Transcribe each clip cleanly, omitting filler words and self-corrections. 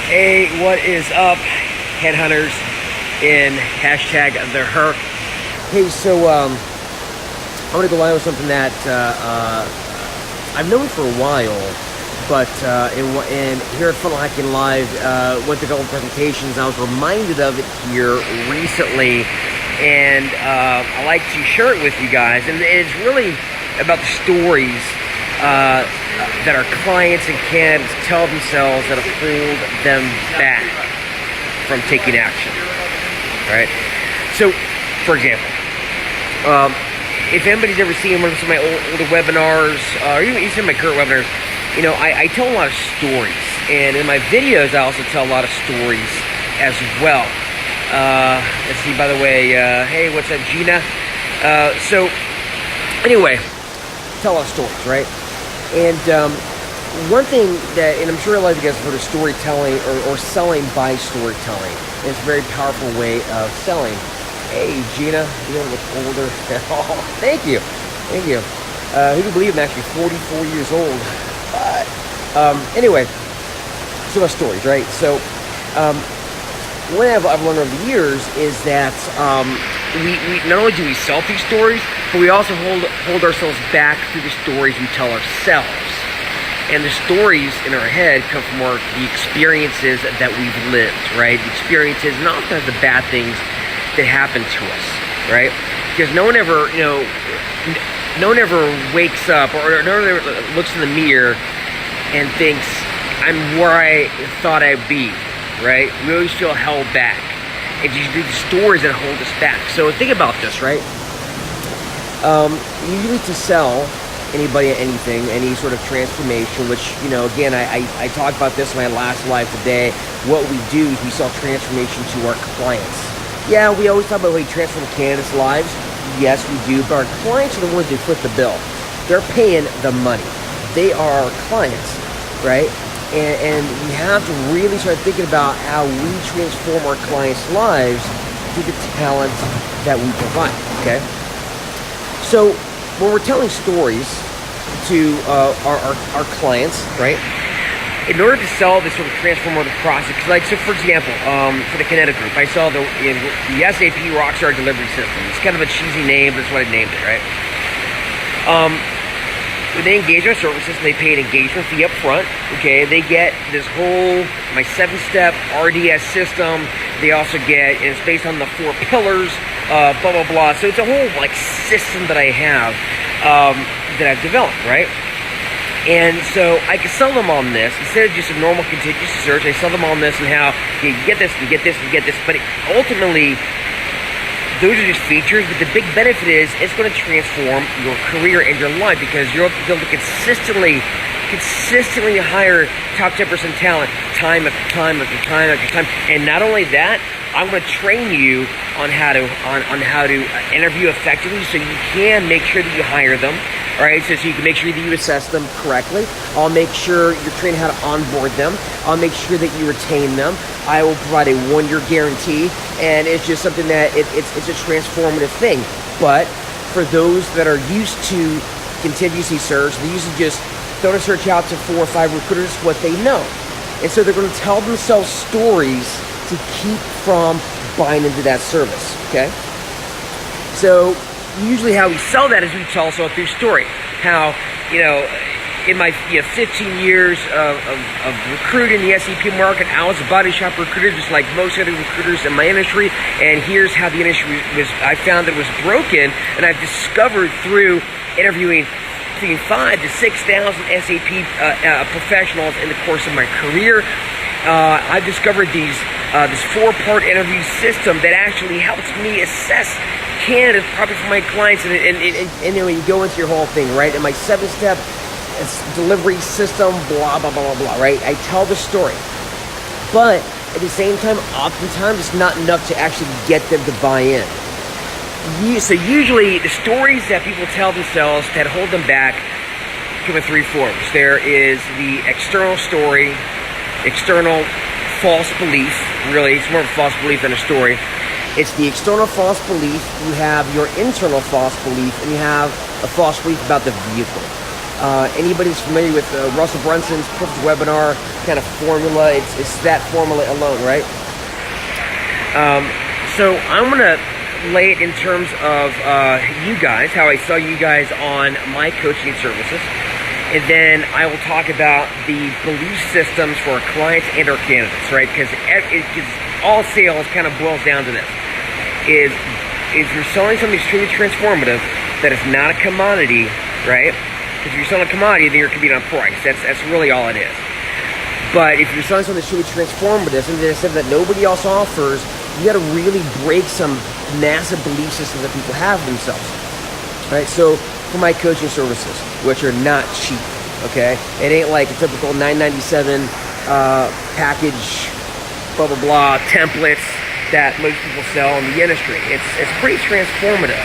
Hey, what is up, headhunters in hashtag the her? Hey, so I'm gonna go live with something that I've known for a while, but in here at Funnel Hacking Live, went to a couple presentations. I was reminded of it here recently, and I like to share it with you guys. And it's really about the stories that our clients and candidates tell themselves that have pulled them back from taking action, right? So, for example, if anybody's ever seen one of my older webinars, or even some of my current webinars, you know, I tell a lot of stories, and in my videos I also tell a lot of stories as well. Let's see, by the way, hey, what's up, Gina? So, anyway, tell a lot of stories, right? And one thing that, and I'm sure a lot of you guys have heard of storytelling or selling by storytelling. It's a very powerful way of selling. Hey, Gina, you don't look older at all. Thank you. Thank you. Who can believe I'm actually 44 years old? But anyway, so about stories, right? So what I've learned over the years is that we not only do we sell these stories, but we also hold ourselves back through the stories we tell ourselves. And the stories in our head come from the experiences that we've lived, right? The experiences, and oftentimes the bad things that happen to us, right? Because no one ever, no one ever wakes up or no one ever looks in the mirror and thinks, I'm where I thought I'd be, right? We always feel held back. It's usually the stories that hold us back. So think about this, right? Usually to sell anybody anything, any sort of transformation, which, again, I talked about this in my last live today. What we do is we sell transformation to our clients. Yeah, we always talk about how we transform candidates' lives. Yes, we do, but our clients are the ones that foot the bill. They're paying the money. They are our clients, right? And we have to really start thinking about how we transform our clients' lives through the talent that we provide, okay? So when we're telling stories to our clients, right, in order to sell this sort of transformative process, like, so for example, for the Kinetic Group, I saw the SAP Rockstar Delivery System. It's kind of a cheesy name, but that's what I named it, right? They engage our services, and they pay an engagement fee up front, okay? They get this whole, my 7-step RDS system. They also get, and it's based on the 4 pillars, blah, blah, blah. So it's a whole, system that I have, that I've developed, right? And so I can sell them on this, instead of just a normal contingency search, I sell them on this and how you get this, you get this, you get this, but ultimately, those are just features, but the big benefit is it's going to transform your career and your life, because you'll be able to consistently hire top 10% talent time after time after time after time. And not only that, I'm going to train you on how to interview effectively, so you can make sure that you hire them. All right, so you can make sure that you assess them correctly. I'll make sure you're trained how to onboard them. I'll make sure that you retain them. I will provide a 1-year guarantee, and it's just something that it's a transformative thing. But for those that are used to contingency search, they usually just throw a search out to 4 or 5 recruiters, what they know. And so they're going to tell themselves stories to keep from buying into that service, okay? So usually how we sell that is we tell also through story. How, in my 15 years of recruiting the SEP market, I was a body shop recruiter, just like most other recruiters in my industry. And here's how the industry I found that it was broken, and I've discovered through interviewing between 5,000 to 6,000 SAP professionals in the course of my career. I've discovered this 4-part interview system that actually helps me assess candidates probably for my clients, and when you go into your whole thing, right? And my 7-step delivery system, blah, blah, blah, blah, blah, right? I tell the story. But at the same time, oftentimes it's not enough to actually get them to buy in. So usually the stories that people tell themselves that hold them back come in 3 forms. There is the external story, external false belief. Really, it's more of a false belief than a story. It's the external false belief. You have your internal false belief, and you have a false belief about the vehicle. Anybody who's familiar with Russell Brunson's perfect webinar kind of formula, it's that formula alone, right? So I'm going to lay it in terms of you guys, how I sell you guys on my coaching services. And then I will talk about the belief systems for our clients and our candidates, right? Because all sales kind of boils down to this. Is you're selling something extremely transformative that is not a commodity, right? Because if you're selling a commodity, then you're competing on price. That's really all it is. But if you're selling something that's truly transformative, something that nobody else offers, you got to really break some massive belief systems that people have themselves, right? So for my coaching services, which are not cheap, okay? It ain't like a typical $9.97 package, blah, blah, blah, templates that most people sell in the industry. It's pretty transformative.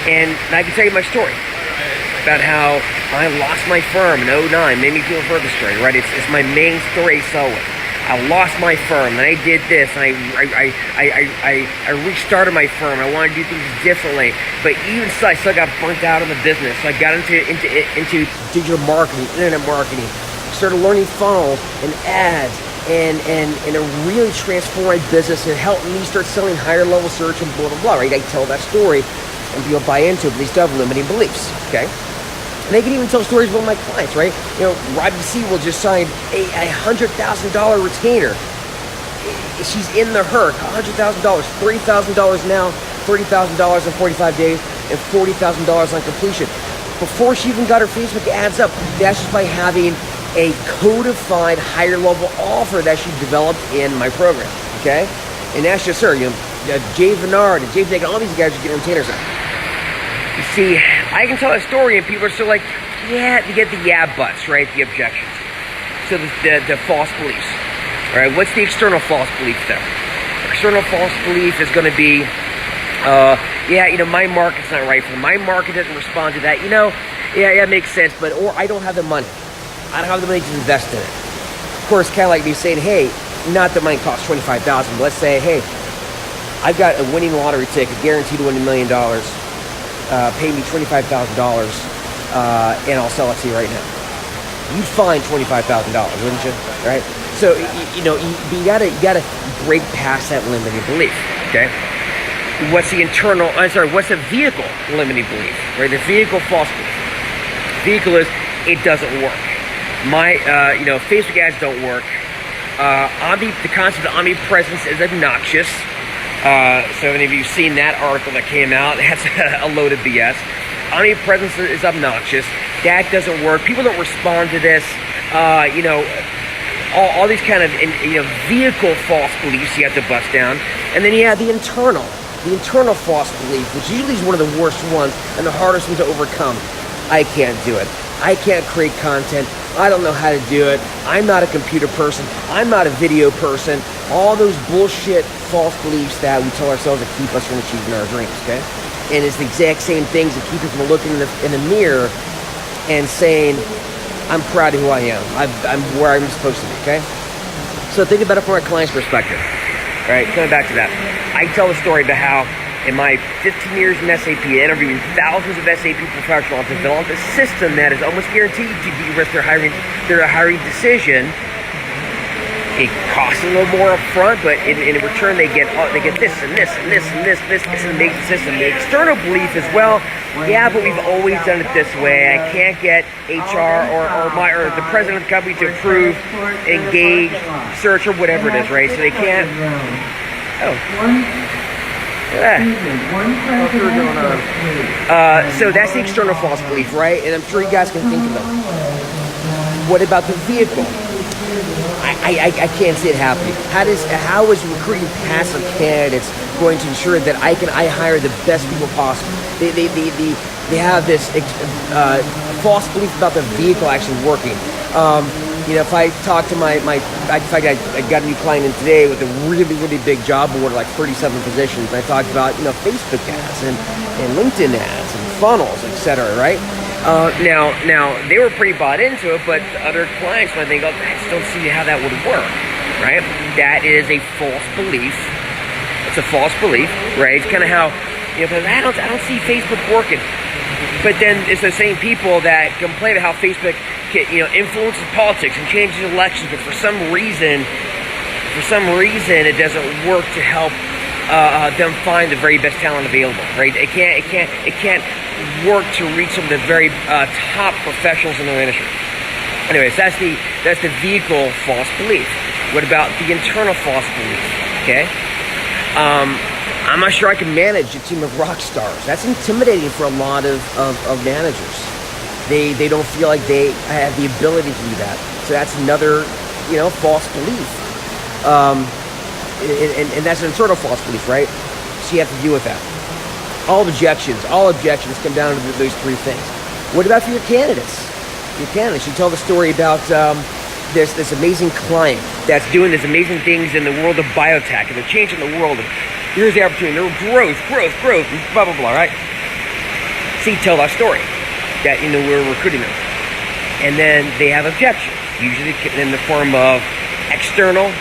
And I can tell you my story about how I lost my firm in 2009. Maybe people have heard the story, right? It's my main story I sell with. I lost my firm, and I did this, and I restarted my firm. I wanted to do things differently, but even so, I still got burnt out in the business. So I got into digital marketing, internet marketing, started learning funnels and ads, and a really transformed business. It helped me start selling higher level search and blah blah blah. Right? I tell that story, and people buy into it, but they still have limiting beliefs. Okay. And they can even tell stories about my clients, right? You know, Robbie C. will just sign a $100,000 retainer. She's in the hurt, $100,000, $30,000 now, $30,000 in 45 days, and $40,000 on completion. Before she even got her Facebook ads up, that's just by having a codified higher level offer that she developed in my program, okay? And that's just her. You know, Jay Vernard and Jay Vick, all these guys are getting retainers out. You see, I can tell a story and people are still like, yeah, you get the yeah buts, right? The objections. So the false beliefs, right? What's the external false belief there? External false belief is going to be, yeah, you know, my market's not right for them. My market doesn't respond to that. You know, yeah, it makes sense, but, or I don't have the money. I don't have the money to invest in it. Of course, kind of like me saying, hey, not that mine costs $25,000, but let's say, hey, I've got a winning lottery ticket, guaranteed to win $1 million. Pay me $25,000, and I'll sell it to you right now. You'd find $25,000, wouldn't you? Right? So you know, you gotta break past that limiting belief. Okay. What's the internal? What's the vehicle limiting belief? Right. The vehicle false belief. Vehicle is it doesn't work. My you know, Facebook ads don't work. The concept of omnipresence is obnoxious. So any of you seen that article that came out? That's a load of BS. Omnipresence is obnoxious. That doesn't work. People don't respond to this. You know, all these kind of vehicle false beliefs you have to bust down. And then you have the internal false belief, which usually is one of the worst ones and the hardest one to overcome. I can't do it. I can't create content. I don't know how to do it. I'm not a computer person. I'm not a video person. All those bullshit false beliefs that we tell ourselves that keep us from achieving our dreams, okay? And it's the exact same things that keep you from looking in the mirror and saying, I'm proud of who I am. I'm where I'm supposed to be, okay? So think about it from a client's perspective, right? Coming back to that. I tell the story about how in my 15 years in SAP, interviewing thousands of SAP professionals, I've developed a system that is almost guaranteed to de-risk their hiring decision. It costs a little more up front, but in return they get this and this and this and this and make the system. The external belief is, well, yeah, but we've always done it this way. I can't get HR or the president of the company to approve, engage, search, or whatever it is, right? So they can't. So that's the external false belief, right? And I'm sure you guys can think of them. What about the vehicle? I can't see it happening. How is recruiting passive candidates going to ensure that I hire the best people possible? They have this false belief about the vehicle actually working. You know, if I talk to in fact, I got a new client in today with a really big job board, like 37 positions. I talked about, you know, Facebook ads and LinkedIn ads and funnels, etc. Right? Now they were pretty bought into it, but other clients might think, oh, I just don't see how that would work. Right? That is a false belief. It's a false belief, right? It's kind of how, you know, I don't see Facebook working. But then it's the same people that complain about how Facebook influences politics and changes elections, but for some reason it doesn't work to help them find the very best talent available, right? It can't work to reach some of the very top professionals in their industry. Anyways, that's the vehicle false belief. What about the internal false belief? Okay, I'm not sure I can manage a team of rock stars. That's intimidating for a lot of managers. They don't feel like they have the ability to do that. So that's another false belief. And that's an internal false belief, right? So you have to deal with that. All objections come down to those three things. What about for your candidates? You tell the story about this amazing client that's doing these amazing things in the world of biotech, and they're changing the world. And here's the opportunity. Growth, and blah, blah, blah, right? So you tell that story that, we're recruiting them. And then they have objections, usually in the form of external,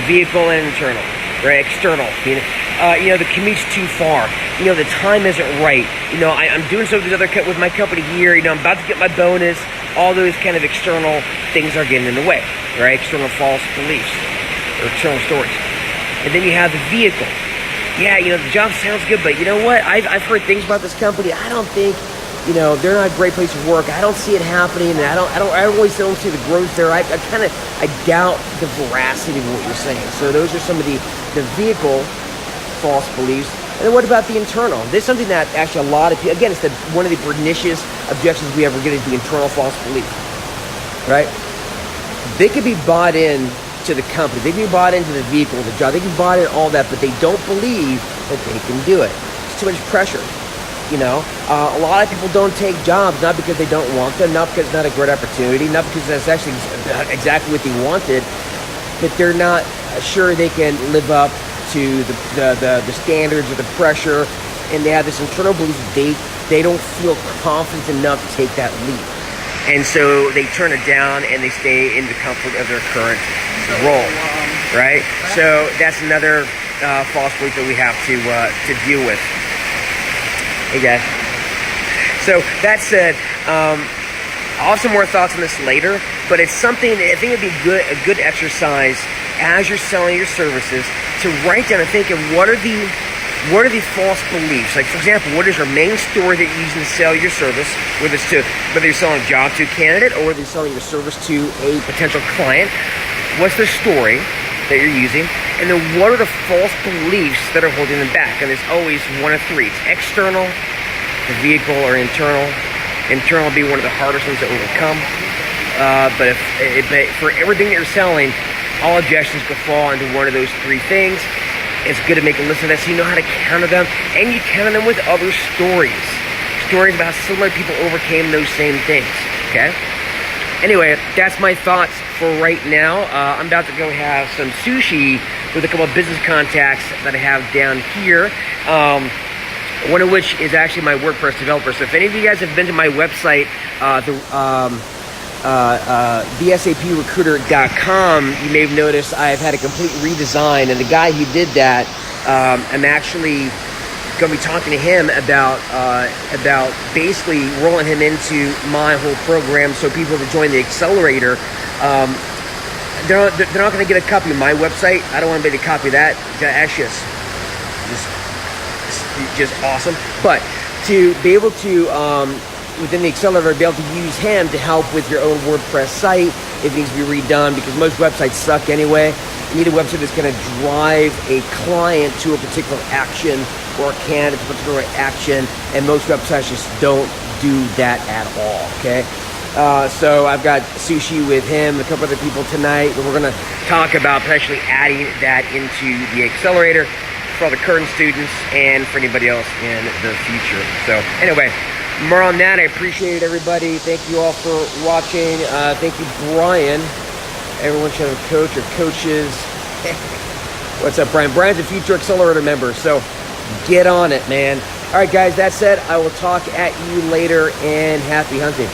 vehicle, and internal, right? External, the commute's too far. The time isn't right. I'm doing something with my company here. I'm about to get my bonus. All those kind of external things are getting in the way, right? External false beliefs or external stories. And then you have the vehicle. Yeah, the job sounds good, but you know what? I've heard things about this company. I don't think, they're not a great place to work. I don't see it happening, and I always don't see the growth there. I doubt the veracity of what you're saying. So those are some of the vehicle false beliefs. And then what about the internal? There's something that actually a lot of people, again, it's one of the pernicious objections we ever get is the internal false belief, right? They could be bought in to the company. They can be bought into the vehicle, the job. They can be bought in all that, but they don't believe that they can do it. It's too much pressure. A lot of people don't take jobs, not because they don't want them, not because it's not a great opportunity, not because that's actually exactly what they wanted, but they're not sure they can live up to the standards or the pressure, and they have this internal belief that they don't feel confident enough to take that leap. And so they turn it down and they stay in the comfort of their current role, right? So that's another false belief that we have to deal with. Hey guys. So that said, I'll have some more thoughts on this later, but it's something that I think would be a good exercise as you're selling your services to write down and think of what are the false beliefs. Like, for example, what is your main story that you're using to sell your service, whether you're selling a job to a candidate or whether you're selling your service to a potential client. What's the story that you're using? And then what are the false beliefs that are holding them back? And there's always one of three. It's external, the vehicle, or internal. Internal will be one of the hardest ones to overcome. But for everything that you're selling, all objections could fall into one of those three things. It's good to make a list of that so you know how to counter them, and you counter them with other stories. Stories about how similar people overcame those same things, okay? Anyway, that's my thoughts for right now. I'm about to go have some sushi with a couple of business contacts that I have down here. One of which is actually my WordPress developer. So if any of you guys have been to my website, thesapreCruiter.com, you may have noticed I've had a complete redesign, and the guy who did that, I'm actually going to be talking to him about basically rolling him into my whole program. So people that join the accelerator, they're not going to get a copy of my website. I don't want anybody to copy that. That's just awesome. But to be able to within the accelerator, be able to use him to help with your own WordPress site if it needs to be redone, because most websites suck anyway. You need a website that's going to drive a client to a particular action or a candidate to a particular action, and most websites just don't do that at all, okay? So I've got sushi with him and a couple other people tonight, and we're going to talk about potentially adding that into the accelerator for all the current students and for anybody else in the future. So anyway, more on that. I appreciate it, everybody. Thank you all for watching. Thank you, Brian. Everyone should have a coach or coaches. What's up, Brian? Brian's a future accelerator member, so get on it, man. All right, guys, that said, I will talk at you later, and happy hunting.